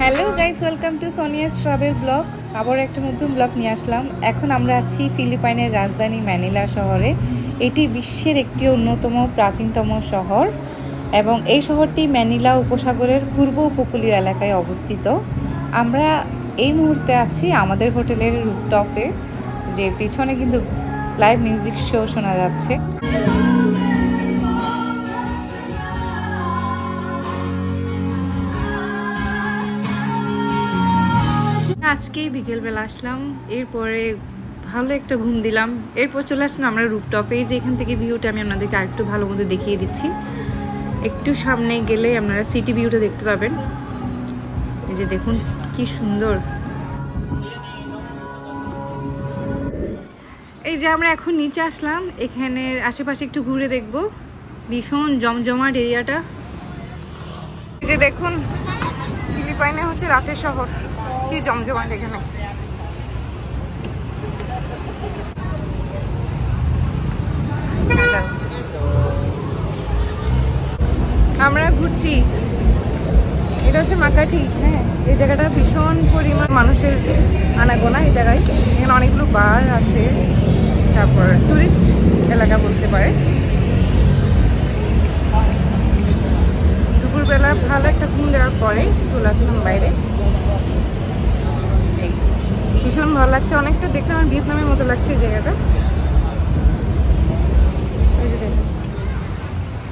Hello guys, welcome to Sonia's travel blog. আবার একটা নতুন ব্লগ নিয়ে আসলাম। এখন আমরা আছি ফিলিপাইনের রাজধানী ম্যানিলা শহরে। এটি বিশ্বের একটি অন্যতম প্রাচীনতম শহর এবং এই শহরটি ম্যানিলা উপসাগরের পূর্ব উপকূলীয় এলাকায় অবস্থিত। আমরা এই মুহূর্তে আছি আমাদের হোটেলের রুফটপে, যে পিছনে কিন্তু লাইভ মিউজিক শো শোনা যাচ্ছে। আজকেই বিকেলবেলা আসলাম, এরপরে ভালো একটা ঘুম দিলাম, এরপর চলে আসলাম আমরা রুফটপে। যে এখান থেকে ভিউটা আমি আপনাদেরকে আরেকটু ভালো মতো দেখিয়ে দিচ্ছি। একটু সামনে গেলে আপনারা সিটি ভিউটা দেখতে পাবেন। এই যে দেখুন কি সুন্দর। এই যে আমরা এখন নিচে আসলাম, এখানের আশেপাশে একটু ঘুরে দেখব। ভীষণ জমজমাট এরিয়াটা। এই যে দেখুন, ফিলিপাইনে হচ্ছে রাতের শহর, কি জমজমাট এখানে। আমরা ঘুরছি, এটা হচ্ছে মাকাটি। হ্যাঁ, এই জায়গাটা ভীষণ পরিমাণ মানুষের আনাগোনা। এই জায়গায় এখানে অনেকগুলো বার আছে, তারপর টুরিস্ট এলাকা বলতে পারে। দুপুরবেলা ভালো একটা ঘুম দেওয়ার পরে চলে আসলাম বাইরে। ভীষণ ভালো লাগছে, অনেকটা দেখতে আমার ভিয়েতনামের মতো লাগছে এই জায়গাটা। এই যে দেখুন,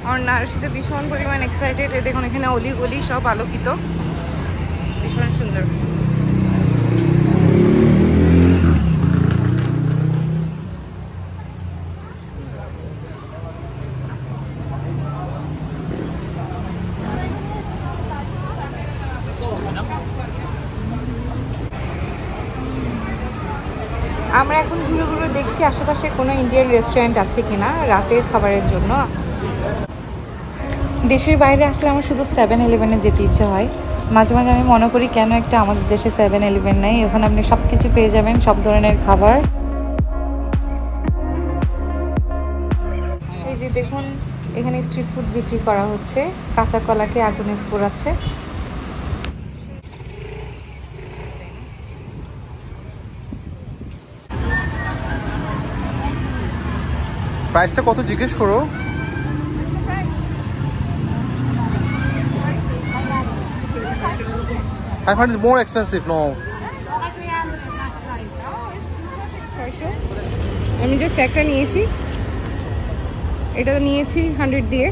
আমার নারসিতে ভীষণ পরিমাণ এক্সাইটেড। দেখুন এখানে অলি গলি সব আলোকিত, ভীষণ সুন্দর। আমরা এখন ঘুরে ঘুরে দেখছি আশেপাশে কোনো ইন্ডিয়ান রেস্টুরেন্ট আছে কিনা রাতের খাবারের জন্য। দেশের বাইরে আসলে আমার শুধু 7-Eleven যেতে ইচ্ছে হয়। মাঝে মাঝে আমি মনে করি কেন একটা আমাদের দেশে 7-Eleven নেই। ওখানে আপনি সব কিছু পেয়ে যাবেন, সব ধরনের খাবার। এই যে দেখুন, এখানে স্ট্রিট ফুড বিক্রি করা হচ্ছে, কাঁচা কলাকে আগুনে পোড়াচ্ছে। প্রাইসটা কত জিজ্ঞেস করো? I find it's more expensive, no? আমি জাস্ট একটা নিয়েছি, এটা নিয়েছি 100 দিয়ে।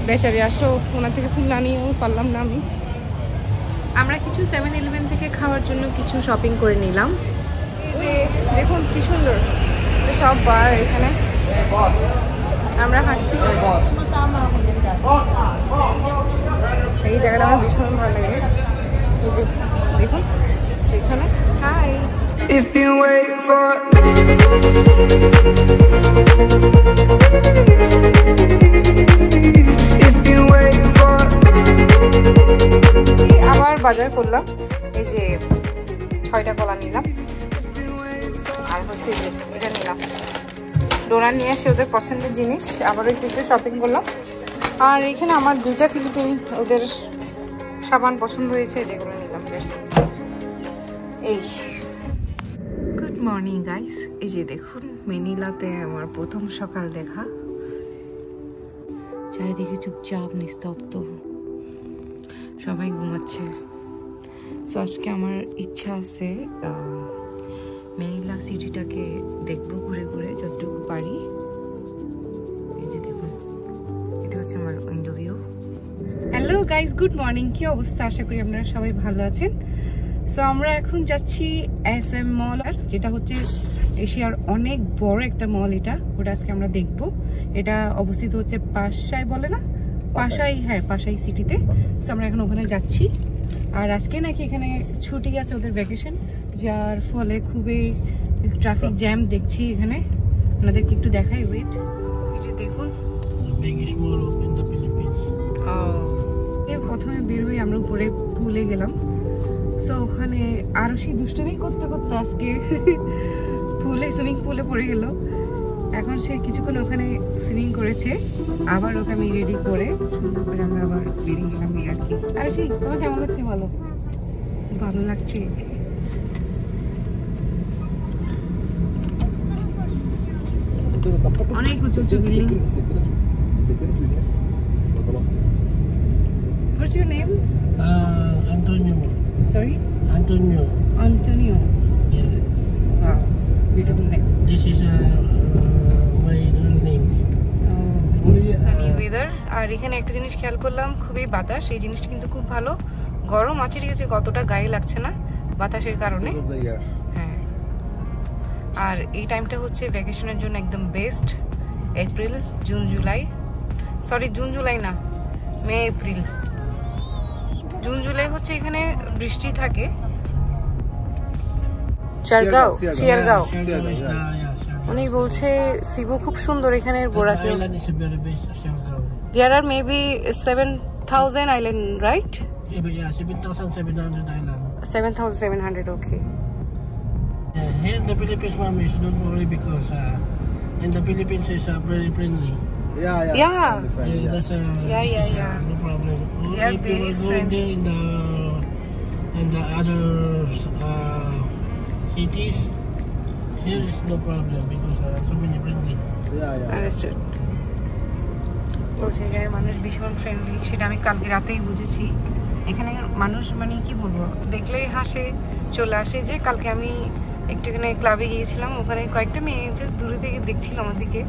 বেচারি আসলো, ওনার থেকে ফুল না নিয়েও পারলাম না আমি। আমরা কিছু 7-Eleven থেকে খাওয়ার জন্য কিছু শপিং করে নিলাম। এই যে দেখুন কি সুন্দর সব বার এখানে। আমরা হাঁটছি, এই জায়গাটা আমার ভীষণ ভালো লাগে। এই যে দেখুন পেছনে। Hi, If you wait for If you wait for আবার বাজার করলাম। এই যে 6টা কলা নিলাম, আর হচ্ছে যে এটা নিলাম। ডোনার নিয়ে আসে ওদের পছন্দের জিনিস। আবারও একটু শপিং করলাম। আর এখানে আমার 2টা ফিলিপিন ওদের সাবান পছন্দ হয়েছে, যেগুলো নিলাম। এই গুড মর্নিং গাইস। এই যে দেখুন, ম্যানিলাতে আমার প্রথম সকাল দেখা। চারিদিকে চুপচাপ নিস্তব্ধ, সবাই ঘুমাচ্ছে। সো আজকে আমার ইচ্ছা আছে ম্যানিলা সিটিটাকে দেখবো ঘুরে ঘুরে যতটুকু পারি। এই যে দেখুন, এটা হচ্ছে আমার window view. Hello guys, good morning. কি অবস্থা? আশা করি আপনারা সবাই ভালো আছেন। সো আমরা এখন যাচ্ছি SM মল, যেটা হচ্ছে এশিয়ার অনেক বড় একটা মল। ওটা আজকে আমরা দেখবো। এটা অবস্থিত হচ্ছে পাশায়, বলে না পাশাই? হ্যাঁ, পাশাই সিটিতে। সো আমরা এখন ওখানে যাচ্ছি। আর আজকে নাকি এখানে ছুটি আছে, ওদের ভ্যাকেশন, যার ফলে খুবই ট্রাফিক জ্যাম দেখছি এখানে। আপনাদেরকে একটু দেখাই, ওয়েট। এই যে দেখুন, প্রথমে বের হয়ে আমরা উপরে পুলে গেলাম। সো ওখানে আরো সেই দুষ্টুমি করতে করতে আজকে সুইমিং পুলে পড়ে গেল। এখন সে কিছুক্ষণ ওখানে সুইমিং করেছে, আবার ওকে আমি রেডি করে সুন্দর করে আমরা আবার বেরিয়ে গেলাম আর কি। আর সেই তোমার কেমন হচ্ছে বলো? ভালো লাগছে। অনেক উঁচু উঁচু building. What's your name? Antonio. Sorry? Antonio. Antonio. Yeah. Wow, beautiful name. This is my real name. Sunny weather. আর এখানে একটা জিনিস খেয়াল করলাম, খুবই বাতাস। এই জিনিসটা কিন্তু খুব ভালো। গরম আছে ঠিক আছে, কতটা গায়ে লাগছে না বাতাসের কারণে। হ্যাঁ, আর এই টাইমটা হচ্ছে ভ্যাকেশনের জন্য একদম best. April, June, July, sorry June July না, মে এপ্রিল। জুন জুলাই হচ্ছে এখানে বৃষ্টি থাকে। Siargao. উনি বলছে সিবু খুব সুন্দর এখানের বোরাকে। Island is very best. Siargao. There are maybe 7,000 island, right? Yeah, 7,700 island. 7,700, okay. Here in the Philippines, ma'am, is don't worry because in the Philippines is very friendly. Yeah. Yeah, that's Yeah. no problem. They are If you very are going friendly. there in the other cities, here is no problem because so many friendly. Understood. বলছে এখানে মানুষ ভীষণ friendly, সেটা আমি কালকে রাতেই বুঝেছি। এখানে মানুষ মানে কি বলবো, দেখলেই হাসে, চলে আসে। যে কালকে আমি একটুখানি ক্লাবে গিয়েছিলাম, ওখানে কয়েকটা মেয়ে জাস্ট দূরে থেকে দেখছিল আমার দিকে।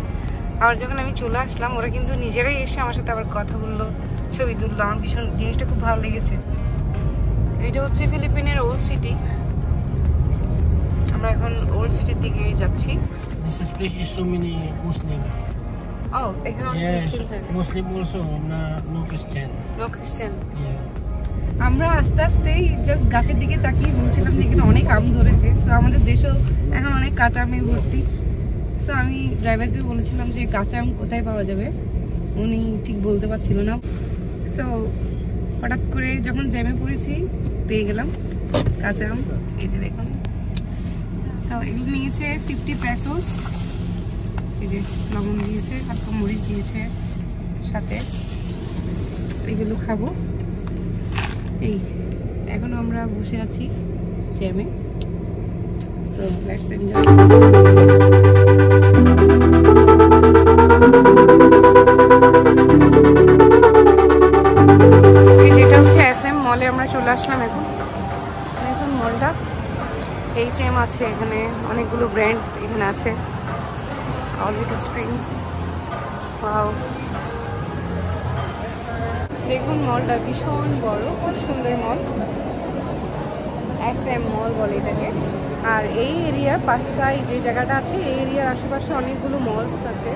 আবার যখন আমি চলে আসলাম, ওরা কিন্তু নিজেরাই এসে আমার সাথে আবার কথা বললো, ছবি তুললো। আমার ভীষণ জিনিসটা খুব ভালো লেগেছে। এটা হচ্ছে ফিলিপিনের ওল্ড সিটি। আমরা এখন ওল্ড সিটির দিকে যাচ্ছি। This place is so many Muslim. ও, এখানে অনেক Yes, মুসলিম থাকে। Muslim also, no Christian. No খ্রিস্টান। Yeah. আমরা আস্তে আস্তেই জাস্ট গাছের দিকে তাকিয়ে বলছিলাম যে এখানে অনেক আম ধরেছে। সো আমাদের দেশেও এখন অনেক কাঁচা আমে ভর্তি। সো আমি ড্রাইভারকে বলেছিলাম যে কাঁচা আম কোথায় পাওয়া যাবে, উনি ঠিক বলতে পারছিল না। সো হঠাৎ করে যখন জ্যামে পড়েছি পেয়ে গেলাম কাঁচা আম। এই যে দেখুন, সো এগুলো নিয়েছে 50 pesos। এই যে লবণ দিয়েছে, হালকা মরিচ দিয়েছে সাথে। এগুলো খাবো। এই এখনো আমরা বসে আছি জ্যামে। So let's enjoy. যেটা হচ্ছে SM মলে আমরা চলে আসলাম এখন। এখন মলটা H&M আছে, এখানে অনেকগুলো ব্র্যান্ড এখানে আছে। Already spring, wow. দেখুন মলটা ভীষণ বড়, খুব সুন্দর মল। SM মল বলে এটাকে। আর এই এরিয়ার পাশায় যে জায়গাটা আছে, এই এরিয়ার আশেপাশে অনেকগুলো মলস আছে।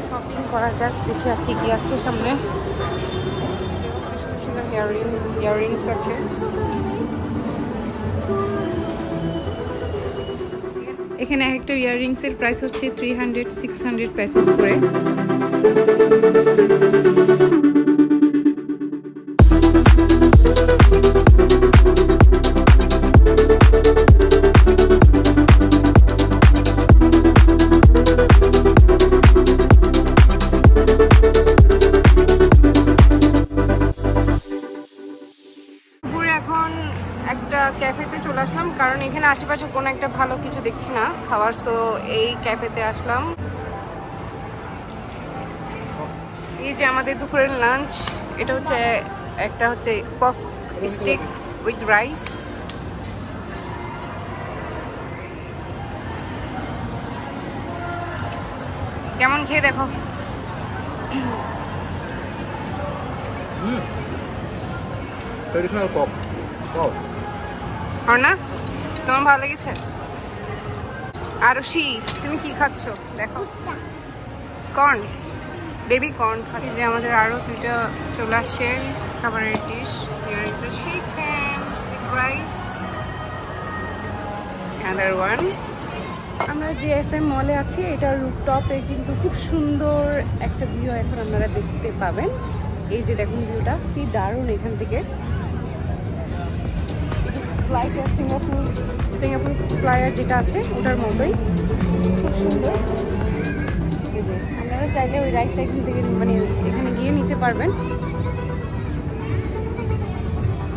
শপিং করা যাক, দেখি আর কি কি আছে সামনে। সুন্দর ইয়াররিংস আছে। এখানে একটা ইয়াররিংসের প্রাইস হচ্ছে 300-600 pesos করে। এখন একটা ক্যাফেতে চলে আসলাম, কারণ এখানে আশেপাশে কোনো একটা ভালো কিছু দেখছি না খাবার। সো এই ক্যাফেতে আসলাম। এই যে আমাদের দুপুরের লাঞ্চ, এটা হচ্ছে একটা হচ্ছে পক স্টিক উইথ রাইস। কেমন খেয়ে দেখো। Traditional pop. ওয়াও। আর না তোমার ভালো লেগেছে? আরশি তুমি কি খাচ্ছ দেখো? Corn, baby corn. এই যে আমাদের আরো দুইটা চলে আসছে খাবারের dish. Here is the chicken with rice, another one. আমরা যে SM মলে আছি, এটা রুফটপে কিন্তু খুব সুন্দর একটা ভিউ এখন আপনারা দেখতে পাবেন। এই যে দেখুন ভিউটা কি দারুণ এখান থেকে। লাইক সিঙ্গাপুর ফ্লাইয়ার যেটা আছে ওটার মতোই খুব সুন্দর। এই যে আপনারা চাইলে ওই রাইডটা এখান থেকে মানে এখানে গিয়ে নিতে পারবেন।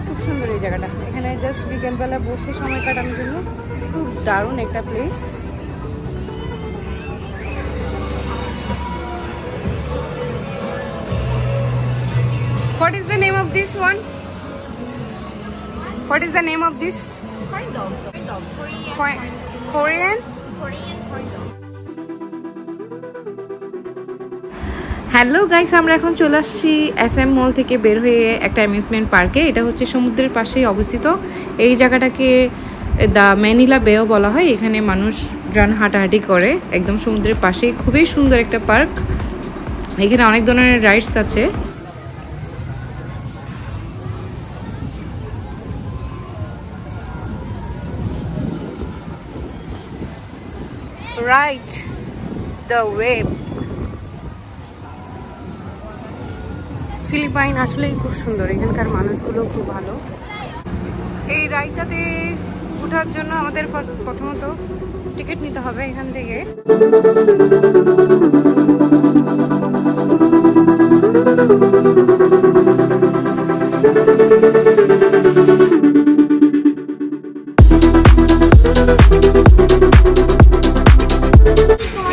খুব সুন্দর এই জায়গাটা, এখানে জাস্ট বিকেলবেলা বসে সময় কাটানোর জন্য খুব দারুণ একটা place. What is the name of this one? What is the name of this? Corn dog. Korean? Korean corn dog. Hello guys, আমরা এখন চলে আসছি SM মল থেকে বের হয়ে একটা অ্যামিউজমেন্ট পার্কে। এটা হচ্ছে সমুদ্রের পাশেই অবস্থিত। এই জায়গাটাকে দ্য ম্যানিলা বেও বলা হয়। এখানে মানুষজন হাঁটাহাঁটি করে একদম সমুদ্রের পাশেই। খুবই সুন্দর একটা পার্ক, এখানে অনেক ধরনের রাইডস আছে। Write the wave. ফিলিপাইন আসলেই খুব সুন্দর, এখানকার মানুষগুলো খুব ভালো। এই রাইডটাতে ওঠার জন্য আমাদের প্রথমত টিকিট নিতে হবে এখান থেকে।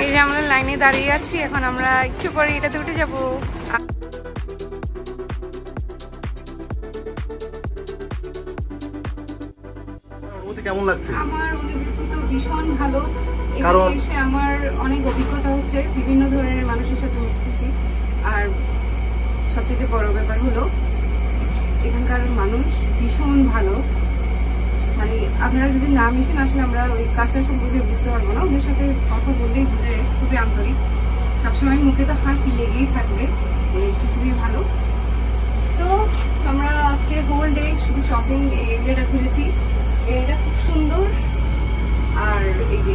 এই যে আমরা লাইনে দাঁড়িয়ে আছি, এখন আমরা একটু পরে এটাতে উঠে যাবো। কেমন লাগছে? আমার অনুভূতি তো ভীষণ ভালো। এখানে এসে আমার অনেক অভিজ্ঞতা হচ্ছে, বিভিন্ন ধরনের মানুষের সাথে মিশতেছি। আর সবচেয়ে বড় ব্যাপার হলো এখানকার মানুষ ভীষণ ভালো। মানে আপনারা যদি না মিশেন আসলে আমরা ওই কালচার সম্পর্কে বুঝতে পারবো না। ওদের সাথে কথা বললেই বুঝে, খুবই আন্তরিক, সবসময় মুখে তো হাসি লেগেই থাকবে। এই জিনিসটা খুবই ভালো। সো আমরা আজকে হোল ডে শুধু শপিং এরিয়াটা ঘুরেছি। এটা খুব সুন্দর। আর এই যে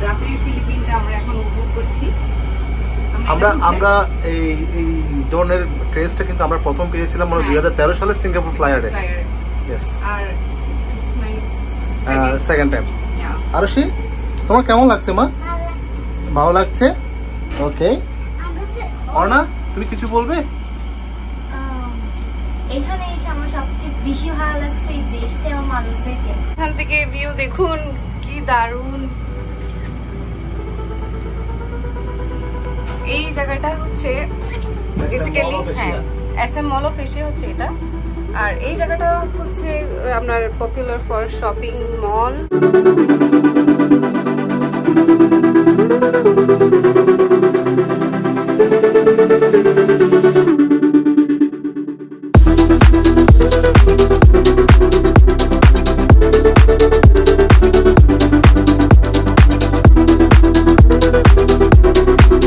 রাতের ফিলিপিনটা আমরা এখন উপভোগ করছি। আমরা এই ধরনের ক্রেজটা কিন্তু আমরা প্রথম পেয়েছিলাম 2013 সালে সিঙ্গাপুর ফ্লায়ারে। আর সেকেন্ড টাইম। আরশি, তোমার কেমন লাগছে মা? ভালো লাগছে। ওকে, অর্ণা তুমি কিছু বলবে? এখানে এসে আমার সবচেয়ে বেশি ভালো লাগছে এই দেশটা এবং মানুষদেরকে। এখান থেকে ভিউ দেখুন কি দারুণ। এই জায়গাটা হচ্ছে basically SM mall of Asia হচ্ছে এটা। আর এই জায়গাটা হচ্ছে আপনার পপুলার ফর শপিং মল।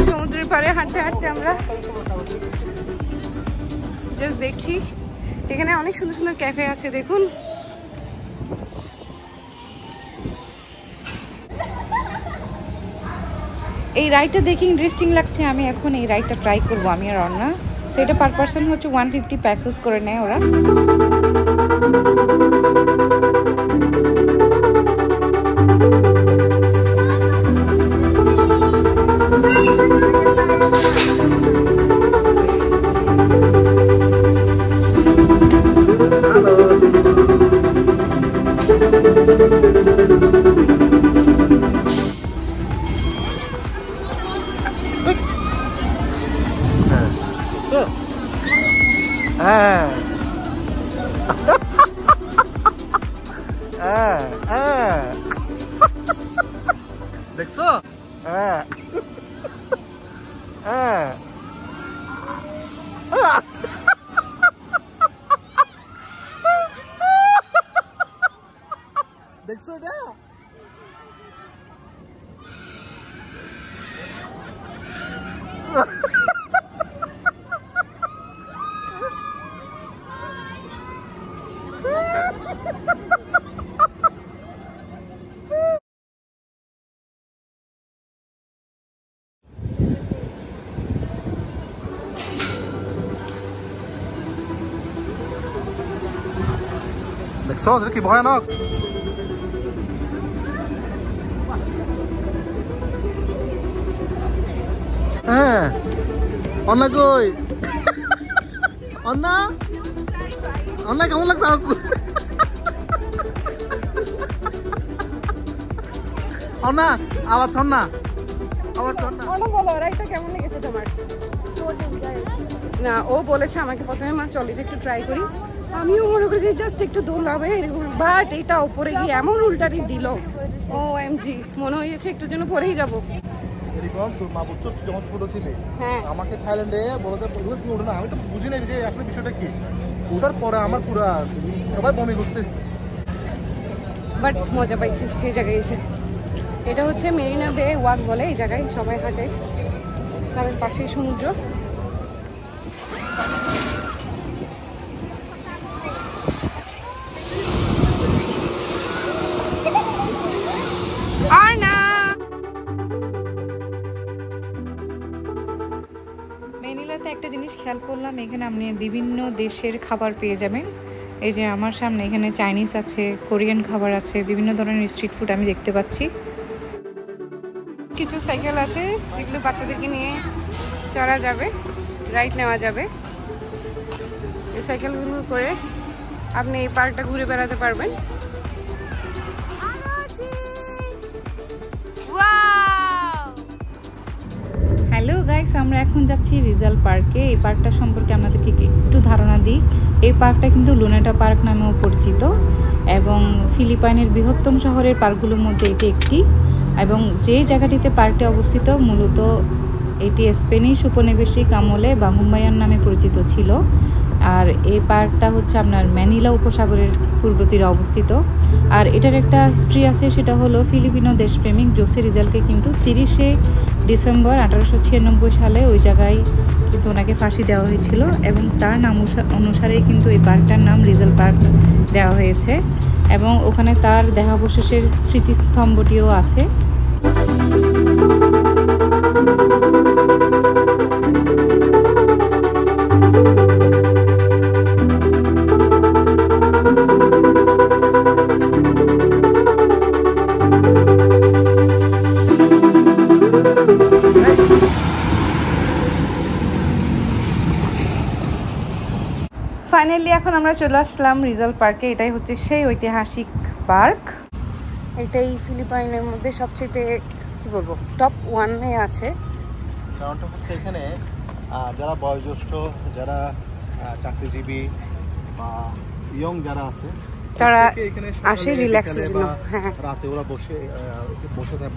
সমুদ্রের পাড়ে হাঁটতে হাঁটতে আমরা জাস্ট দেখছি এখানে অনেক সুন্দর সুন্দর ক্যাফে আছে। দেখুন এই রাইডটা দেখে ইন্টারেস্টিং লাগছে। আমি এখন এই রাইডটা ট্রাই করবো, আমি আর অন্যা। সো এটা পার পার্সন হচ্ছে 150 পেসোস করে নেয় ওরা। দেখছো? দেখছো এটা? দেখছো এটা কি ভয়ানক? হ্যাঁ অন্না কই অন্না অন্না কেমন লাগছে আমাকে অন্না আবার ছন্না আবার ছন্না বলো রাইটা কেমন লেগেছে তোমার? না ও বলেছে আমাকে প্রথমে মা চল এটা একটু ট্রাই করি, আমিও মনে করি যে জাস্ট একটু দৌড়াবে এরকম, বাট এটা উপরে গিয়ে এমন উল্টারি দিল ও এমজি মনে হয়েছে একটু জন্য পরেই যাবো। তোর মা বুঝছো যখন ছোট ছিলে হ্যাঁ আমাকে থাইল্যান্ডে বলতে ওঠে না, আমি তো বুঝি না যে আসলে বিষয়টা কি, ওটার পরে আমার পুরো সবাই বমি করছে, বাট মজা পাইছি এই জায়গায় এসে। এটা হচ্ছে মেরিনা বে ওয়াক বলে, এই জায়গায় সবাই হাঁটে, তার পাশেই সমুদ্র। আর না ম্যানিলাতে একটা জিনিস খেয়াল করলাম, এখানে আপনি বিভিন্ন দেশের খাবার পেয়ে যাবেন। এই যে আমার সামনে এখানে চাইনিজ আছে, কোরিয়ান খাবার আছে, বিভিন্ন ধরনের স্ট্রিট ফুড আমি দেখতে পাচ্ছি। কিছু সাইকেল আছে যেগুলো বাচ্চাদেরকে নিয়ে চড়া যাবে, রাইড নেওয়া যাবে। এই সাইকেলগুলো করে আপনি এই পার্কটা ঘুরে বেড়াতে পারবেন। হ্যালো গাইস, আমরা এখন যাচ্ছি রিজাল পার্কে। এই পার্কটা সম্পর্কে আপনাদেরকে একটু ধারণা দিই। এই পার্কটা কিন্তু লুনাটা পার্ক নামেও পরিচিত এবং ফিলিপাইনের বৃহত্তম শহরের পার্কগুলোর মধ্যে এটি একটি, এবং যে জায়গাটিতে পার্কটি অবস্থিত মূলত এটি স্পেনিশ উপনিবেশিক আমলে বাগুম্বায়ান নামে পরিচিত ছিল। আর এই পার্কটা হচ্ছে আপনার ম্যানিলা উপসাগরের পূর্ব তীরে অবস্থিত। আর এটার একটা হিস্ট্রি আছে, সেটা হলো ফিলিপিনো দেশপ্রেমিক জোসে রিজালকে কিন্তু 30শে ডিসেম্বর 1896 সালে ওই জায়গায় কিন্তু ওনাকে ফাঁসি দেওয়া হয়েছিল, এবং তার নাম অনুসারেই কিন্তু এই পার্কটার নাম রিজাল পার্ক দেওয়া হয়েছে, এবং ওখানে তার দেহাবশেষের স্মৃতিস্তম্ভটিও আছে। ফাইনালি এখন আমরা চলে আসলাম রিজাল পার্কে। এটাই হচ্ছে সেই ঐতিহাসিক পার্ক। এটাই ফিলিপাইনের মধ্যে সবচেয়ে কি বলবো টপ 1-এ আছে। কারণটা হচ্ছে এখানে যারা বয়োজ্যেষ্ঠ, যারা চাকরিজীবী বা ইয়ং যারা আছে তারা আসে রিল্যাক্সের জন্য। হ্যাঁ, রাতে ওরা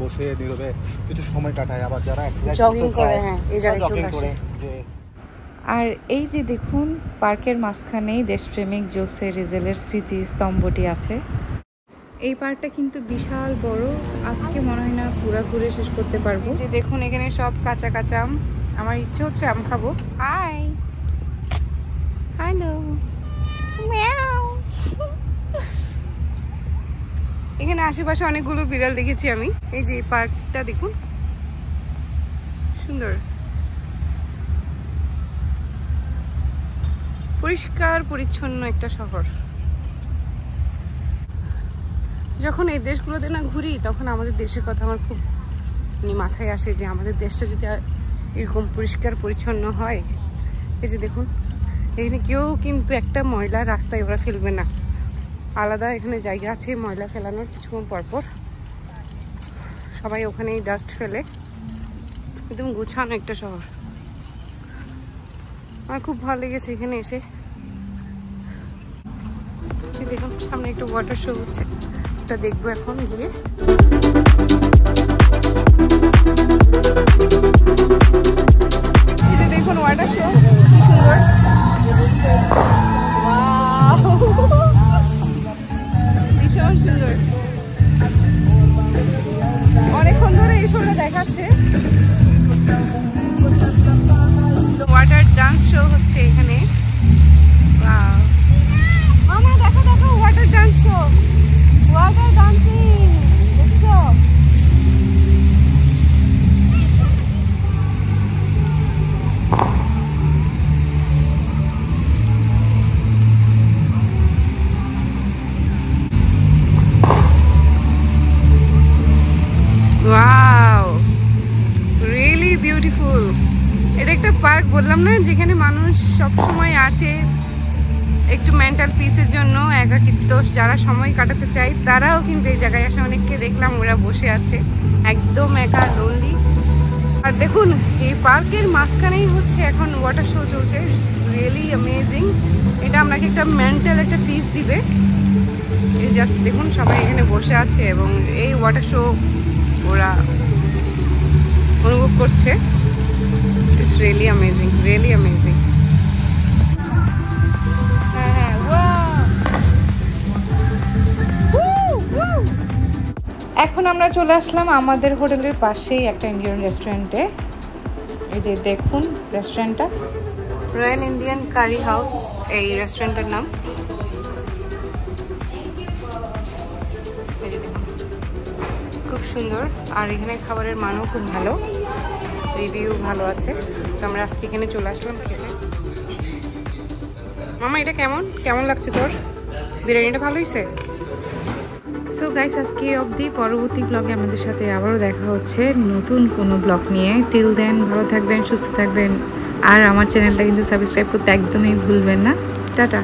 বসে নীরবে কিছু সময় কাটায়, আবার যারা জগিং করে হ্যাঁ এই জায়গায় চলে আসে। আর এই যে দেখুন পার্কের মাঝখানেই দেশপ্রেমিক জোসে রিজালের স্মৃতিস্তম্ভটি আছে। এই পার্কটা কিন্তু বিশাল বড়, আজকে মনে হয় না পুরো ঘুরে শেষ করতে পারবো। যে দেখুন এখানে সব কাঁচা কাঁচা আম, আমার ইচ্ছে হচ্ছে আম খাবো। হাই হ্যালো মিয়াও। এখানে আশেপাশে অনেকগুলো বিড়াল দেখেছি আমি। এই যে পার্কটা দেখুন সুন্দর, পরিষ্কার পরিচ্ছন্ন একটা শহর। যখন এই দেশগুলোতে না ঘুরি তখন আমাদের দেশের কথা আমার খুব মাথায় আসে, যে আমাদের দেশটা যদি এরকম পরিষ্কার পরিচ্ছন্ন হয়। এই যে দেখুন এখানে কেউ কিন্তু একটা ময়লা রাস্তায় ওরা ফেলবে না, আলাদা এখানে জায়গা আছে ময়লা ফেলানোর। কিছুক্ষণ পরপর সবাই ওখানেই ডাস্ট ফেলে, একদম গুছানো একটা শহর। আমার খুব ভালো লেগেছে এখানে এসে। দেখুন সামনে একটু ওয়াটার শো হচ্ছে, ওটা দেখবো এখন গিয়ে। এই যে দেখুন ওয়াটার শো কি সুন্দর, ভীষণ সুন্দর। অনেকক্ষণ ধরে এই শোটা দেখাচ্ছে। ওয়াটার ডান্স শো হচ্ছে এখানে। মামা দেখো দেখো water dance show, water dancing দেখছো? Wow, really beautiful. এটা একটা পার্ক বললাম না, যেখানে মানুষ সবসময় আসে একটু মেন্টাল পিসের জন্য, একাকিত্ব যারা সময় কাটাতে চায় তারাও কিন্তু এই জায়গায় আসে। অনেককে দেখলাম ওরা বসে আছে একদম একা, লোনলি। আর দেখুন এই পার্কের মাঝখানেই হচ্ছে এখন ওয়াটার শো চলছে, রিয়েলি অ্যামেজিং। এটা আপনাকে একটা মেন্টাল একটা পিস দিবে। এই জাস্ট দেখুন সবাই এখানে বসে আছে এবং এই ওয়াটার শো ওরা অনুভব করছে। It's really amazing, really amazing. এখন আমরা চলে আসলাম আমাদের হোটেলের পাশেই একটা ইন্ডিয়ান রেস্টুরেন্টে। এই যে দেখুন রেস্টুরেন্টটা, রয়্যাল ইন্ডিয়ান কারি হাউস এই রেস্টুরেন্টের নাম। এই যে দেখুন খুব সুন্দর, আর এখানে খাবারের মানও খুব ভালো, রিভিউ ভালো আছে। তো আমরা আজকে এখানে চলে আসলাম খেতে। মামা এটা কেমন লাগছে তোর? বিরিয়ানিটা ভালো হয়েছে? সো গাইস আজকে অবধি, পরবর্তী ব্লগে আমাদের সাথে আবারও দেখা হচ্ছে নতুন কোনো ব্লগ নিয়ে। টিল দেন ভালো থাকবেন, সুস্থ থাকবেন, আর আমার চ্যানেলটা কিন্তু সাবস্ক্রাইব করতে একদমই ভুলবেন না। টাটা।